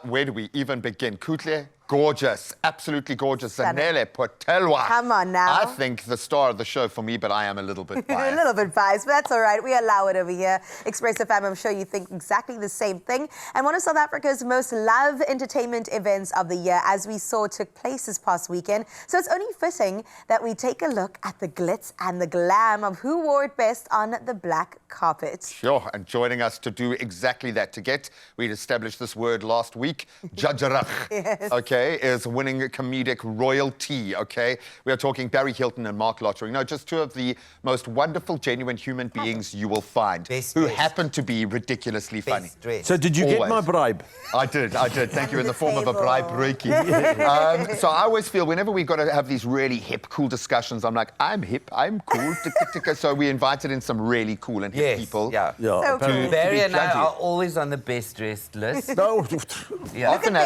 Where do we even begin? Kutle, gorgeous, absolutely gorgeous. Stunning. Zanele Potelwa. Come on now. I think the star of the show for me, but I am a little bit biased. A little bit biased, but that's all right. We allow it over here. Expresso fam, I'm sure you think exactly the same thing. And one of South Africa's most loved entertainment events of the year, as we saw, took place this past weekend. So it's only fitting that we take a look at the glitz and the glam of who wore it best on the black carpet. Sure, and joining us to do exactly that, we'd established this word last week, Jajarach, Yes. okay, is winning comedic royalty, okay? We are talking Barry Hilton and Mark Lottering. No, just two of the most wonderful, genuine human beings you will find, who happen to be ridiculously funny. So did you get my bribe? I did. Thank you, in the form of a bribe breaking. So I always feel whenever we've got to have these really hip, cool discussions, I'm like, I'm hip, I'm cool. So we invited in some really cool and hip people. Yeah. So cool. Barry and I are always on the best dressed list. No. Yeah. Often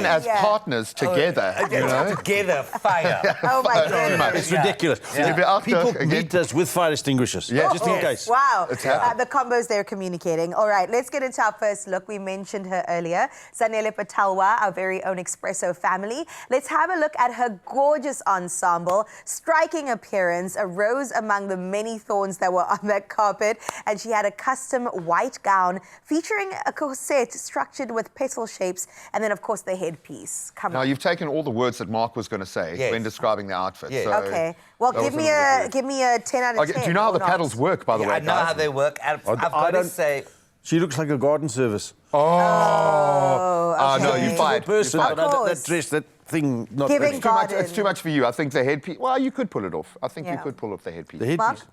as partners together. You know? Together, fire. Oh my goodness. It's ridiculous. Yeah. People meet us with fire extinguishers, just in case. Wow. The combos they're communicating. All right, let's get into our first look. We mentioned her earlier. Zanele Potelwa, our very own Expresso family. Let's have a look at her gorgeous ensemble, striking appearance, a rose among the many thorns that were on that carpet. And she had a custom white gown featuring a corset structured with petal shapes. And then, of course, the headpiece. Come Now, on. you've taken all the words that Mark was going to say when describing the outfit. Yes. So Okay. Well, give me a 10 out of 10. do you know how the or not? paddles work, by the way, I know guys? how they work. I've got to say, She looks like a garden service. Oh, no, okay. you fired. Person, Of but course. that dress, that thing, not Giving garden. It's too much for you. I think the headpiece... Well, you could pull it off. I think you could pull off the headpiece. the headpiece.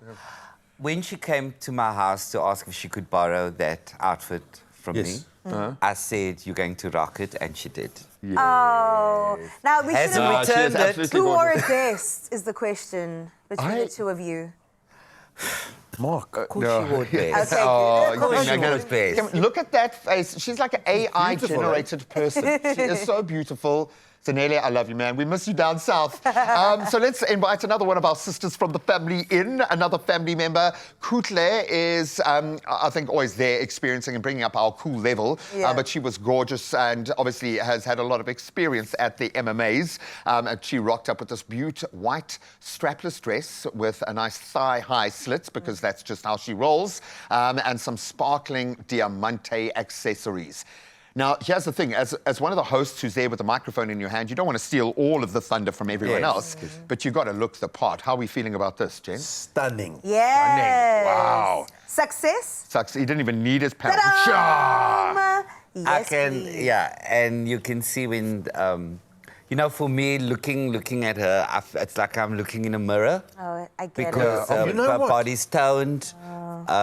when she came to my house to ask if she could borrow that outfit from me, I said, you're going to rock it, and she did. Yes. Oh. Now, we should Hasn't have... returned it. absolutely Who wore gorgeous. it best is the question between the two of you. Mark. Of course she wore it best. Okay, Oh, good. Of course she wore it best. Look at that face. She's like an AI-generated person. She is so beautiful. Zanele, I love you, man. We miss you down south. So let's invite another one of our sisters from the family in, another family member. Kutle is, I think, always there experiencing and bringing up our cool level. But she was gorgeous and obviously has had a lot of experience at the MMAs. And she rocked up with this beautiful white strapless dress with a nice thigh-high slits, because that's just how she rolls, and some sparkling diamante accessories. Now, here's the thing. As one of the hosts who's there with the microphone in your hand, you don't want to steal all of the thunder from everyone else, but you've got to look the part. How are we feeling about this, Jen? Stunning. Yes. Wow. Success? Sucks. He didn't even need his pants. Ta-da! I Yes, can, please. and you can see when, you know, for me, looking at her, it's like I'm looking in a mirror. Oh, I get Because it. you know her what? body's toned. It's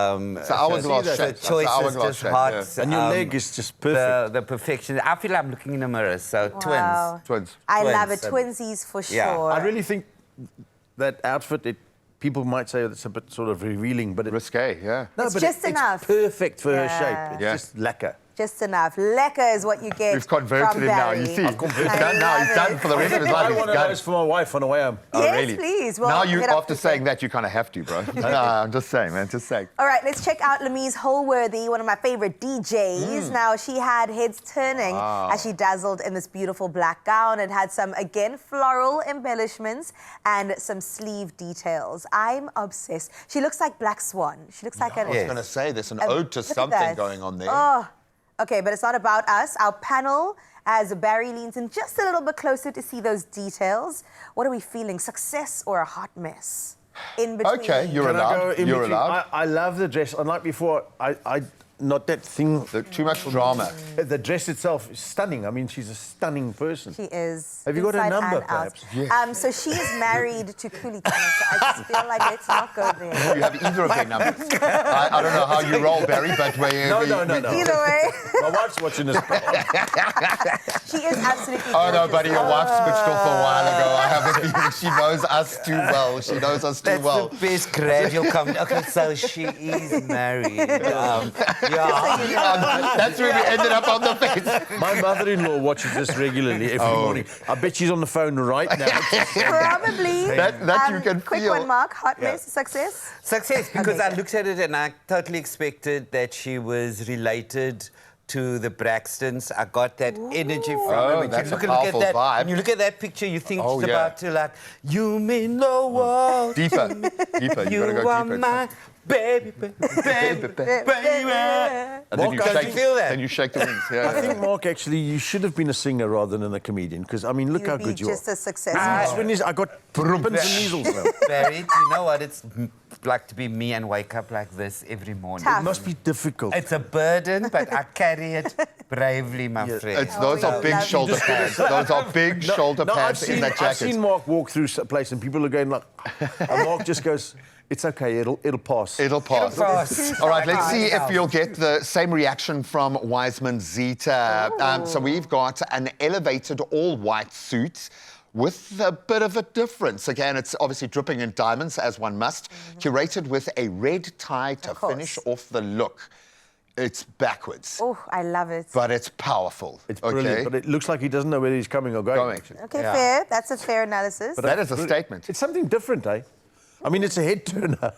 an hourglass The shape. choice is just hot. And your leg is just perfect. The perfection. I feel I'm looking in a mirror, so Wow. Twins. I Twins. love it. Twinsies for Yeah. sure. I really think that outfit, people might say it's a bit sort of revealing, but Risque, yeah. no, It's but just enough. It's perfect for her Yeah. shape. It's Yeah. just lacquer. Just enough. Lekker is what you get. We've converted from him now, Barry. you see. I He's done now. love He's done it. for the rest of his life. I He's want one of done. those for my wife on the way home. Oh, Yes, really? please. Well, now, you get up after to saying it. that, you kind of have to, bro. No, I'm just saying, man. Just saying. All right, let's check out Lamise Holworthy, one of my favorite DJs. Now, she had heads turning as she dazzled in this beautiful black gown. It had some, again, floral embellishments and some sleeve details. I'm obsessed. She looks like Black Swan. She looks like I was going to say, there's an ode to look at something that. going on there. Oh, okay, but it's not about us. Our panel, as Barry leans in just a little bit closer to see those details. What are we feeling? Success or a hot mess? In between. Okay, you're Can I go allowed. in You're between? allowed. I love the dress. Unlike before, I not that thing. Too much drama. The dress itself is stunning. I mean, she's a stunning person. She is. Have you got her inside number, and out. perhaps? Yes. So she is married to Kuli Tana, so I just feel like let's not go there. You have either of their numbers. I don't know how you roll, Barry, but No. Either way, My wife's watching this. she is absolutely Oh, no, gorgeous. buddy, your wife switched off a while ago. I have a feeling she knows us too well. She knows us too That's well. the best gradual comment. Okay, so she is married. Yeah. That's where we ended up on the fence. My mother-in-law watches this regularly every morning. I bet she's on the phone right now. Probably. That you can quick feel. one, Mark. Hot mess, success? Success, because Okay, I good. looked at it and I totally expected that she was related to the Braxtons. I got that energy from Oh, her. When that's you a look at powerful that, vibe. when you look at that picture, you think Oh, she's yeah. about to like, you mean the world. Deeper, deeper. You You've got to go are deeper. my baby, baby, baby, baby. And then you Don't you shake, feel that? then you shake the wings. I Yeah. think, Mark, actually, you should have been a singer rather than a comedian. Because, I mean, look how You'd be good you are. just as successful. I got pins and measles now. Barry, do you know what it's like to be me and wake up like this every morning? Tough. It must be difficult. It's a burden, but I carry it bravely, my friend. It's, those Oh, are big love shoulder it. pads. Those are big shoulder pads in that I've jacket. seen Mark walk through a place and people are going like, and Mark just goes, it's okay, it'll pass. It'll pass. It'll pass. All right, let's see if Itself. you'll get the same reaction from Wiseman Zita. So we've got an elevated all-white suit with a bit of a difference. Again, it's obviously dripping in diamonds, as one must. Curated with a red tie to course. finish off the look. It's backwards, Oh, I love it. but it's powerful. It's brilliant, but it looks like he doesn't know whether he's coming or going. Going. Okay, fair. That's a fair analysis. But that is a statement. It's something different, eh? I mean, it's a head turner.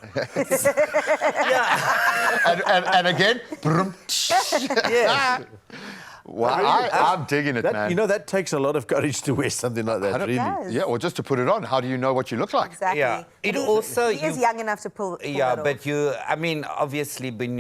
And again, brum, Yes. wow, I'm digging it, man. You know, that takes a lot of courage to wear something like that, really. Yes. Yeah, or just to put it on. How do you know what you look like? Exactly. Yeah. It He- also- He is you- young enough to pull Yeah, that but off. you, I mean, obviously, when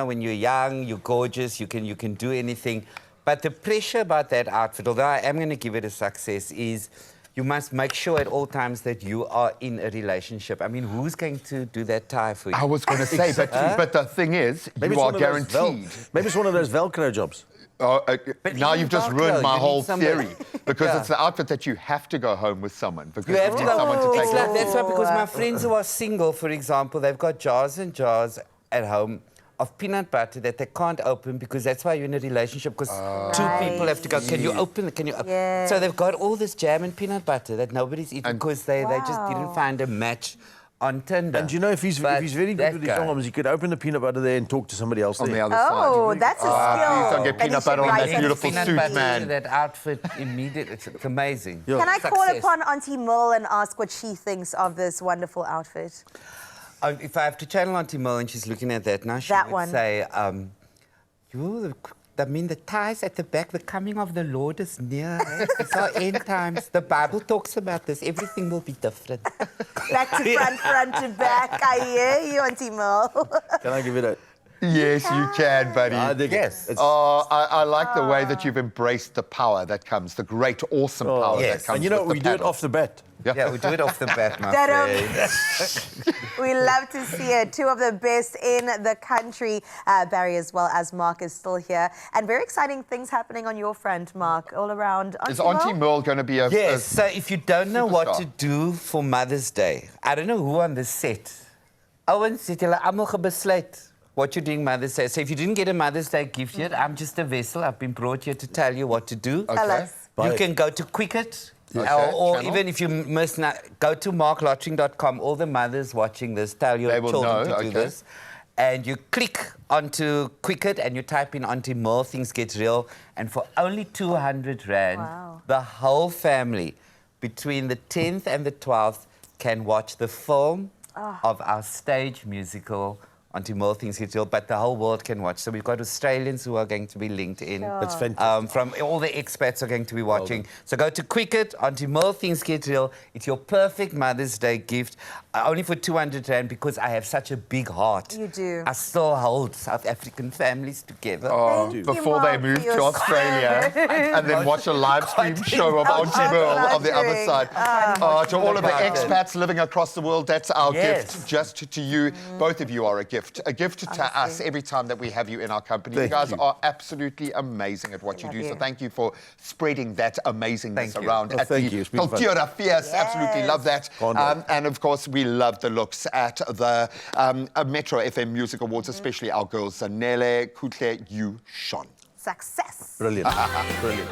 when you're young, you're gorgeous, you can do anything. But the pressure about that outfit, although I am going to give it a success, is you must make sure at all times that you are in a relationship. I mean, who's going to do that tie for you? I was going to say, but the thing is, Maybe you it's are one of those guaranteed. maybe it's one of those Velcro jobs. But Now even you've just Velcro, ruined my you need whole somebody- theory because Yeah. it's the outfit that you have to go home with someone because You have to need go. someone to take It's it like, off. that's why, because my friends who are single, for example, they've got jars and jars at home of peanut butter that they can't open because that's why you're in a relationship because two people have to go, can you open it? Can you? Yes. So they've got all this jam and peanut butter that nobody's eating because they just didn't Wow. find a match on Tinder. And you know, if he's But very good that with his guy- arms, he could open the peanut butter there and talk to somebody else On the there. other side. Oh, that's a skill. please don't get that he peanut should butter on write that in. beautiful peanut suit, butter man. to that outfit immediately. It's amazing. Yeah. Can I call Success. upon Auntie Mill and ask what she thinks of this wonderful outfit? If I have to channel Auntie Mo and she's looking at that now, she That would one. say, I mean, the ties at the back, the coming of the Lord is near. Eh? These are end times. The Bible talks about this. Everything will be different. Back to front, front to back. I hear you, Auntie Mill. Can I give it a... Yes, you can, buddy. I think Yes. it's... Oh, I like the way that you've embraced the power that comes, the great, awesome power yes. that comes And you know, with we the do it paddle. off the bat. Yeah, we do it off the bat, my Ta-da. friend. We love to see it. Two of the best in the country. Barry as well as Mark is still here. And very exciting things happening on your front, Mark, all around. Is Auntie Merle going to be a... Yes, so if you don't know what superstar. to do for Mother's Day, I don't know who on the set. Owen said, "Julle almal gebesluit what you're doing Mother's Day." So if you didn't get a Mother's Day gift yet, I'm just a vessel. I've been brought here to tell you what to do. Tell us. You can go to Quicket, Okay, or channel. even if you must not, go to marklottering.com. All the mothers watching this, tell your They will children know, to do okay. this. And you click onto Quicket and you type in Auntie Merle, things get real. And for only 200 Rand, Wow. the whole family between the 10th and the 12th can watch the film of our stage musical, Auntie Merle, Things Get Real, but the whole world can watch. So we've got Australians who are going to be linked in. That's fantastic. From all the expats are going to be watching. So go to Quicket, Auntie Merle, Things Get Real. It's your perfect Mother's Day gift, only for 200 Rand because I have such a big heart. You do. I still hold South African families together. Oh, Thank you, before they Mark, move for to your Australia and then watch a live stream show of Auntie Merle on the other side. To all of the about it. expats living across the world, that's our Yes. gift just to you. Both of you are a gift. A gift to us every time that we have you in our company. You Thank guys you. are absolutely amazing at what you Love do. So you. thank you for spreading that amazingness Thank you. around Oh, at thank the you. It's been fun. Cultura Fierce. Absolutely love that. Can't wait. And of course, we love the looks at the Metro FM Music Awards, especially our girls, Zanele, Kutle, you shone. Success. Brilliant. Brilliant.